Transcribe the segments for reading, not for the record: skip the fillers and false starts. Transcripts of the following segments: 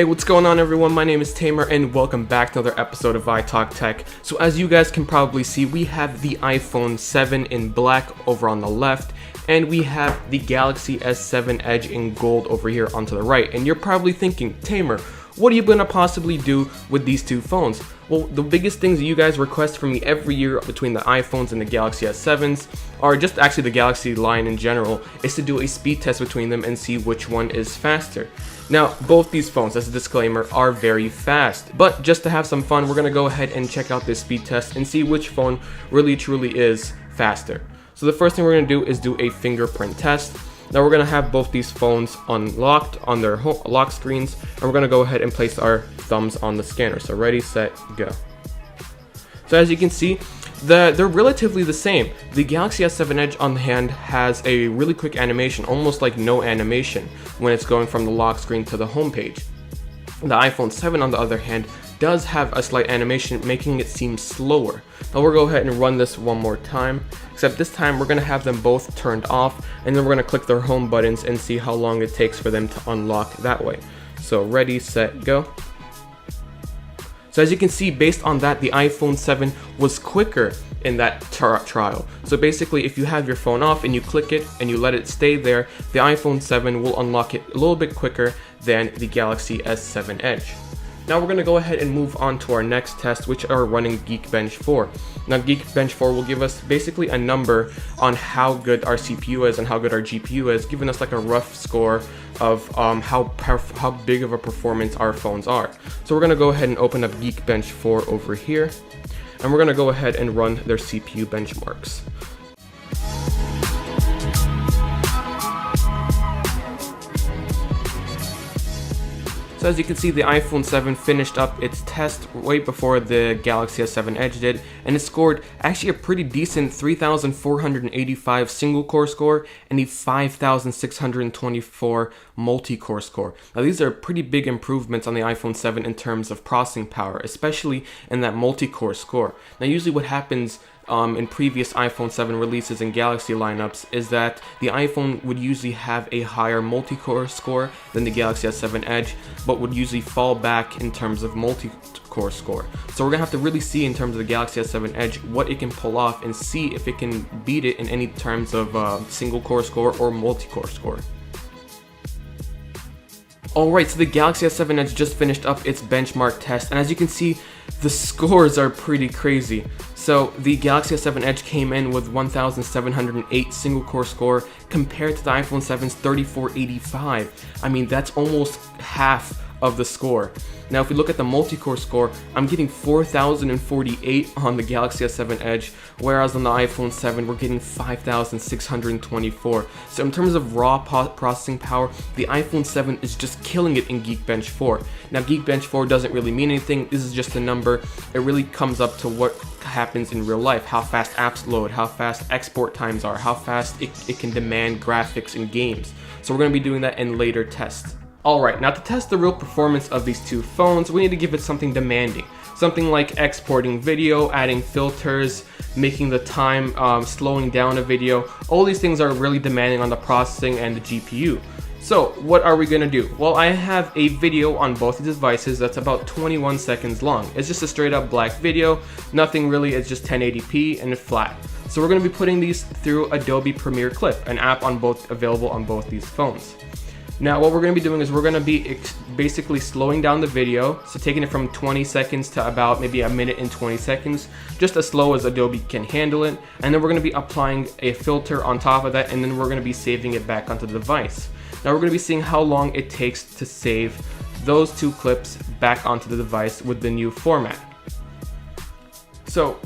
Hey, what's going on everyone? My name is Tamer and welcome back to another episode of iTalk Tech. So as you guys can probably see, we have the iPhone 7 in black over on the left, and we have the Galaxy S7 Edge in gold over here onto the right. And you're probably thinking, Tamer, what are you going to possibly do with these two phones? Well, the biggest things that you guys request from me every year between the iPhones and the Galaxy S7s, or just actually the Galaxy line in general, is to do a speed test between them and see which one is faster. Now, both these phones, as a disclaimer, are very fast, but just to have some fun, we're going to go ahead and check out this speed test and see which phone really truly is faster. So the first thing we're going to do is do a fingerprint test. Now we're going to have both these phones unlocked on their lock screens, and we're going to go ahead and place our thumbs on the scanner. So ready, set, go. So as you can see, they're relatively the same. The Galaxy S7 Edge on the hand has a really quick animation, almost like no animation, when it's going from the lock screen to the home page. The iPhone 7 on the other hand does have a slight animation, making it seem slower. Now we'll go ahead and run this one more time, except this time we're going to have them both turned off, and then we're going to click their home buttons and see how long it takes for them to unlock that way. So ready, set, go. So as you can see, based on that, the iPhone 7 was quicker in that trial. So basically, if you have your phone off and you click it and you let it stay there, the iPhone 7 will unlock it a little bit quicker than the Galaxy S7 Edge. Now we're going to go ahead and move on to our next test, which are running Geekbench 4. Now Geekbench 4 will give us basically a number on how good our CPU is and how good our GPU is, giving us like a rough score of how big of a performance our phones are. So we're going to go ahead and open up Geekbench 4 over here, and we're going to go ahead and run their CPU benchmarks. So as you can see, the iPhone 7 finished up its test way before the Galaxy S7 Edge did, and it scored actually a pretty decent 3,485 single-core score and a 5,624 multi-core score. Now these are pretty big improvements on the iPhone 7 in terms of processing power, especially in that multi-core score. Now usually what happens in previous iPhone 7 releases and Galaxy lineups is that the iPhone would usually have a higher multi-core score than the Galaxy S7 Edge, but would usually fall back in terms of multi-core score. So we're gonna have to really see in terms of the Galaxy S7 Edge what it can pull off and see if it can beat it in any terms of single-core score or multi-core score. Alright, so the Galaxy S7 Edge just finished up its benchmark test, and as you can see, the scores are pretty crazy. So the Galaxy S7 Edge came in with 1,708 single-core score compared to the iPhone 7's 3,485. I mean, that's almost half of the score. Now if we look at the multi-core score, I'm getting 4,048 on the Galaxy S7 Edge, whereas on the iPhone 7 we're getting 5,624. So in terms of raw processing power, the iPhone 7 is just killing it in Geekbench 4. Now Geekbench 4 doesn't really mean anything, this is just a number. It really comes up to what happens in real life, how fast apps load, how fast export times are, how fast it can demand graphics in games. So we're going to be doing that in later tests. Alright, now to test the real performance of these two phones, we need to give it something demanding. Something like exporting video, adding filters, making the time, slowing down a video. All these things are really demanding on the processing and the GPU. So what are we going to do? Well, I have a video on both of these devices that's about 21 seconds long. It's just a straight up black video, nothing really, it's just 1080p and it's flat. So we're going to be putting these through Adobe Premiere Clip, an app available on both these phones. Now what we're going to be doing is we're going to be basically slowing down the video, so taking it from 20 seconds to about maybe a minute and 20 seconds, just as slow as Adobe can handle it, and then we're going to be applying a filter on top of that, and then we're going to be saving it back onto the device. Now we're going to be seeing how long it takes to save those two clips back onto the device with the new format. So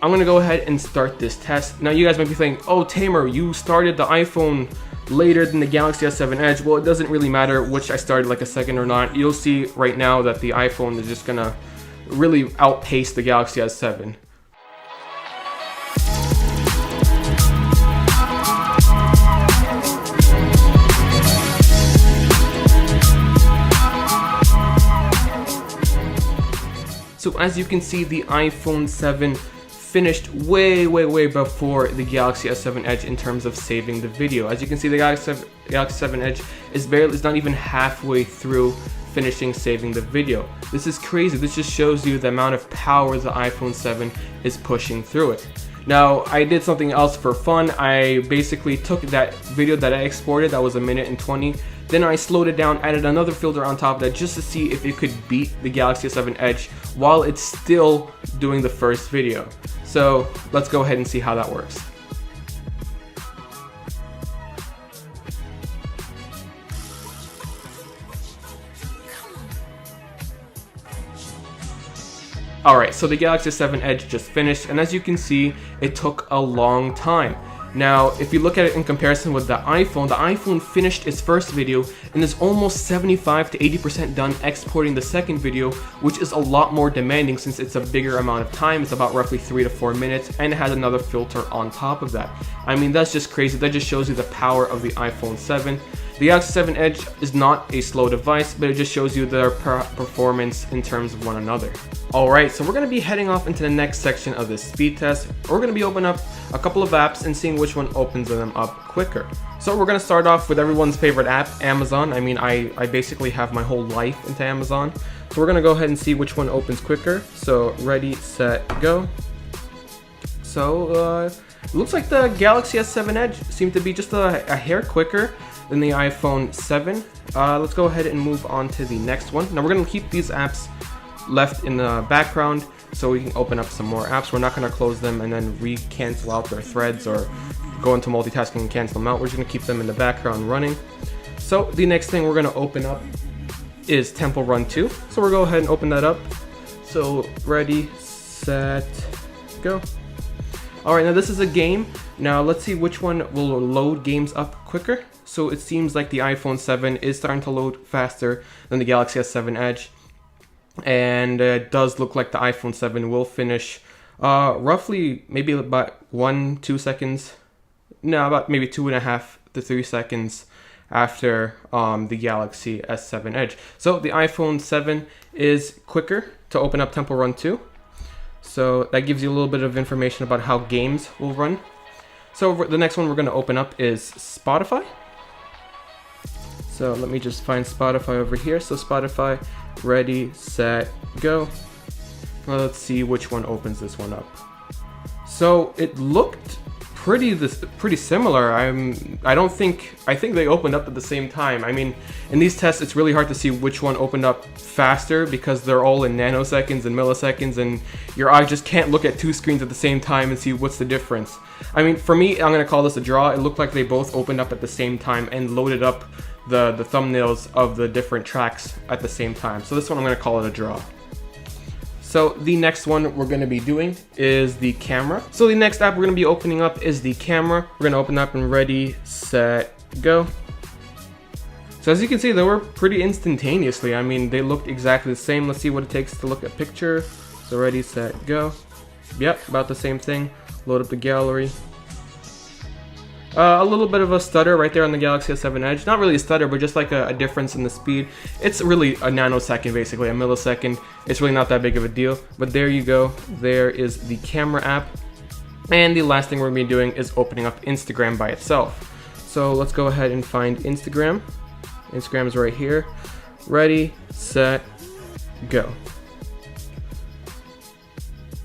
I'm going to go ahead and start this test. Now you guys might be thinking, oh Tamer, you started the iPhone later than the Galaxy S7 Edge. Well, it doesn't really matter which I started like a second or not. You'll see right now that the iPhone is just gonna really outpace the Galaxy S7. So as you can see, the iPhone 7 finished way before the Galaxy S7 Edge in terms of saving the video. As you can see, the Galaxy 7 Edge is not even halfway through finishing saving the video. This is crazy. This just shows you the amount of power the iPhone 7 is pushing through it. Now, I did something else for fun. I basically took that video that I exported, that was 1:20, then I slowed it down, added another filter on top of that just to see if it could beat the Galaxy S7 Edge while it's still doing the first video. So let's go ahead and see how that works. Alright, so the Galaxy S7 Edge just finished, and as you can see, it took a long time. Now, if you look at it in comparison with the iPhone finished its first video and is almost 75 to 80% done exporting the second video, which is a lot more demanding since it's a bigger amount of time. It's about roughly 3 to 4 minutes, and it has another filter on top of that. I mean, that's just crazy. That just shows you the power of the iPhone 7. The Galaxy 7 Edge is not a slow device, but it just shows you their performance in terms of one another. Alright, so we're going to be heading off into the next section of this speed test. We're going to be opening up a couple of apps and seeing which one opens them up quicker. So we're going to start off with everyone's favorite app, Amazon. I mean, I basically have my whole life into Amazon. So we're going to go ahead and see which one opens quicker. So ready, set, go. So it looks like the Galaxy S7 Edge seemed to be just a hair quicker than the iPhone 7. Let's go ahead and move on to the next one. Now we're going to keep these apps left in the background so we can open up some more apps. We're not going to close them and then cancel out their threads or go into multitasking and cancel them out. We're just going to keep them in the background running. So the next thing we're going to open up is Temple Run 2. So we'll go ahead and open that up. So ready, set, go. Alright, now this is a game. Now let's see which one will load games up quicker. So it seems like the iPhone 7 is starting to load faster than the Galaxy S7 Edge. And it does look like the iPhone 7 will finish roughly maybe about 1-2 seconds. No, about maybe 2.5 to 3 seconds after the Galaxy S7 Edge. So the iPhone 7 is quicker to open up Temple Run 2. So that gives you a little bit of information about how games will run. So the next one we're going to open up is Spotify. So let me just find Spotify over here. So Spotify, ready, set, go. Well, let's see which one opens this one up. So it looked pretty similar. I think they opened up at the same time. I mean, in these tests, it's really hard to see which one opened up faster because they're all in nanoseconds and milliseconds, and your eye just can't look at two screens at the same time and see what's the difference. I mean, for me, I'm gonna call this a draw. It looked like they both opened up at the same time and loaded up the thumbnails of the different tracks at the same time. So this one I'm gonna call it a draw. So the next one we're going to be doing is the camera. So the next app we're going to be opening up is the camera. We're going to open up and ready, set, go. So as you can see, they were pretty instantaneously. I mean, they looked exactly the same. Let's see what it takes to look at picture. So ready, set, go. Yep, about the same thing. Load up the gallery. A little bit of a stutter right there on the Galaxy S7 Edge. Not really a stutter, but just like a difference in the speed. It's really a nanosecond, basically, a millisecond. It's really not that big of a deal. But there you go. There is the camera app. And the last thing we're going to be doing is opening up Instagram by itself. So let's go ahead and find Instagram. Instagram is right here. Ready, set, go.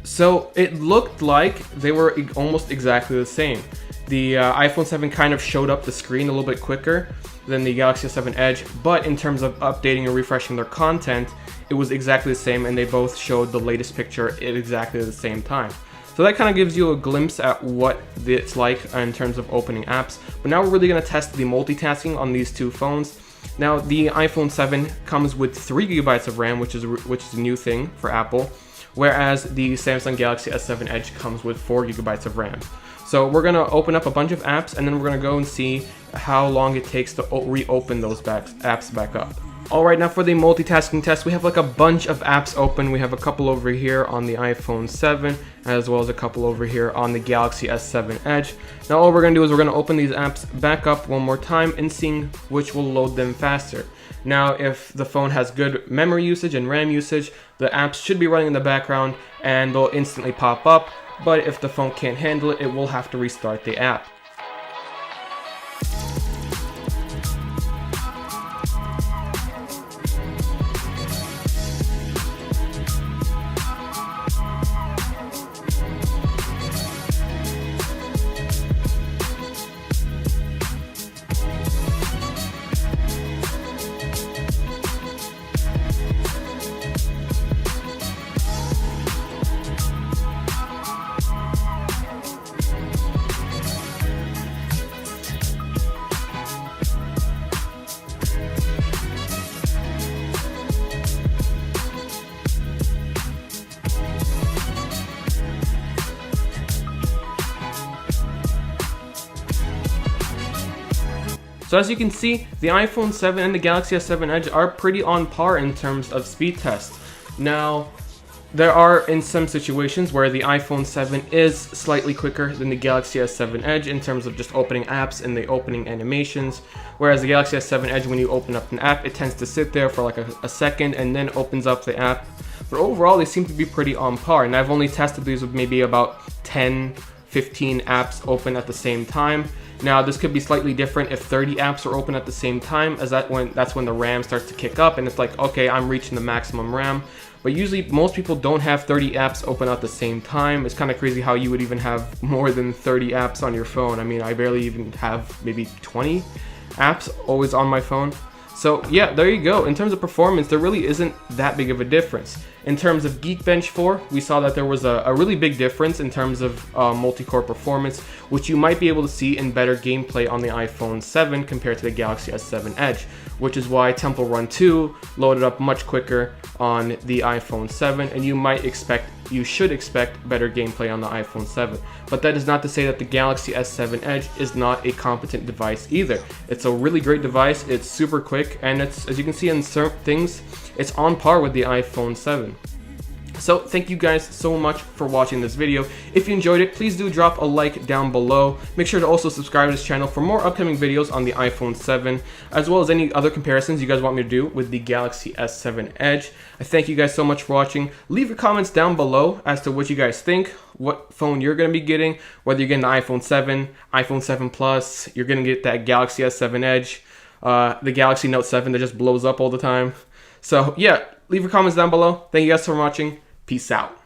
So it looked like they were almost exactly the same. The iPhone 7 kind of showed up the screen a little bit quicker than the Galaxy S7 Edge, but in terms of updating and refreshing their content, it was exactly the same, and they both showed the latest picture at exactly the same time. So that kind of gives you a glimpse at what it's like in terms of opening apps. But now we're really going to test the multitasking on these two phones. Now the iPhone 7 comes with 3 GB of RAM, which is a new thing for Apple, whereas the Samsung Galaxy S7 Edge comes with 4 GB of RAM. So we're going to open up a bunch of apps, and then we're going to go and see how long it takes to reopen those apps back up. Alright, now for the multitasking test, we have like a bunch of apps open. We have a couple over here on the iPhone 7, as well as a couple over here on the Galaxy S7 Edge. Now all we're going to do is we're going to open these apps back up one more time and seeing which will load them faster. Now if the phone has good memory usage and RAM usage, the apps should be running in the background and they'll instantly pop up. But if the phone can't handle it, it will have to restart the app. So as you can see, the iPhone 7 and the Galaxy S7 Edge are pretty on par in terms of speed tests. Now, there are in some situations where the iPhone 7 is slightly quicker than the Galaxy S7 Edge in terms of just opening apps and the opening animations, whereas the Galaxy S7 Edge, when you open up an app, it tends to sit there for like a second and then opens up the app. But overall, they seem to be pretty on par, and I've only tested these with maybe about 10, 15 apps open at the same time. Now, this could be slightly different if 30 apps are open at the same time, as that's when the RAM starts to kick up, and it's like, okay, I'm reaching the maximum RAM. But usually, most people don't have 30 apps open at the same time. It's kind of crazy how you would even have more than 30 apps on your phone. I mean, I barely even have maybe 20 apps always on my phone. So yeah, there you go. In terms of performance, there really isn't that big of a difference. In terms of Geekbench 4, we saw that there was a really big difference in terms of multi-core performance, which you might be able to see in better gameplay on the iPhone 7 compared to the Galaxy S7 Edge, which is why Temple Run 2 loaded up much quicker on the iPhone 7, and you should expect better gameplay on the iPhone 7. But that is not to say that the Galaxy S7 Edge is not a competent device either. It's a really great device, it's super quick, and it's, as you can see in certain things, it's on par with the iPhone 7. So thank you guys so much for watching this video. If you enjoyed it, please do drop a like down below. Make sure to also subscribe to this channel for more upcoming videos on the iPhone 7, as well as any other comparisons you guys want me to do with the Galaxy S7 Edge. I thank you guys so much for watching. Leave your comments down below as to what you guys think, what phone you're going to be getting, whether you're getting the iPhone 7, iPhone 7 Plus, you're going to get that Galaxy S7 Edge, the Galaxy Note 7 that just blows up all the time. So yeah, leave your comments down below. Thank you guys for watching. Peace out.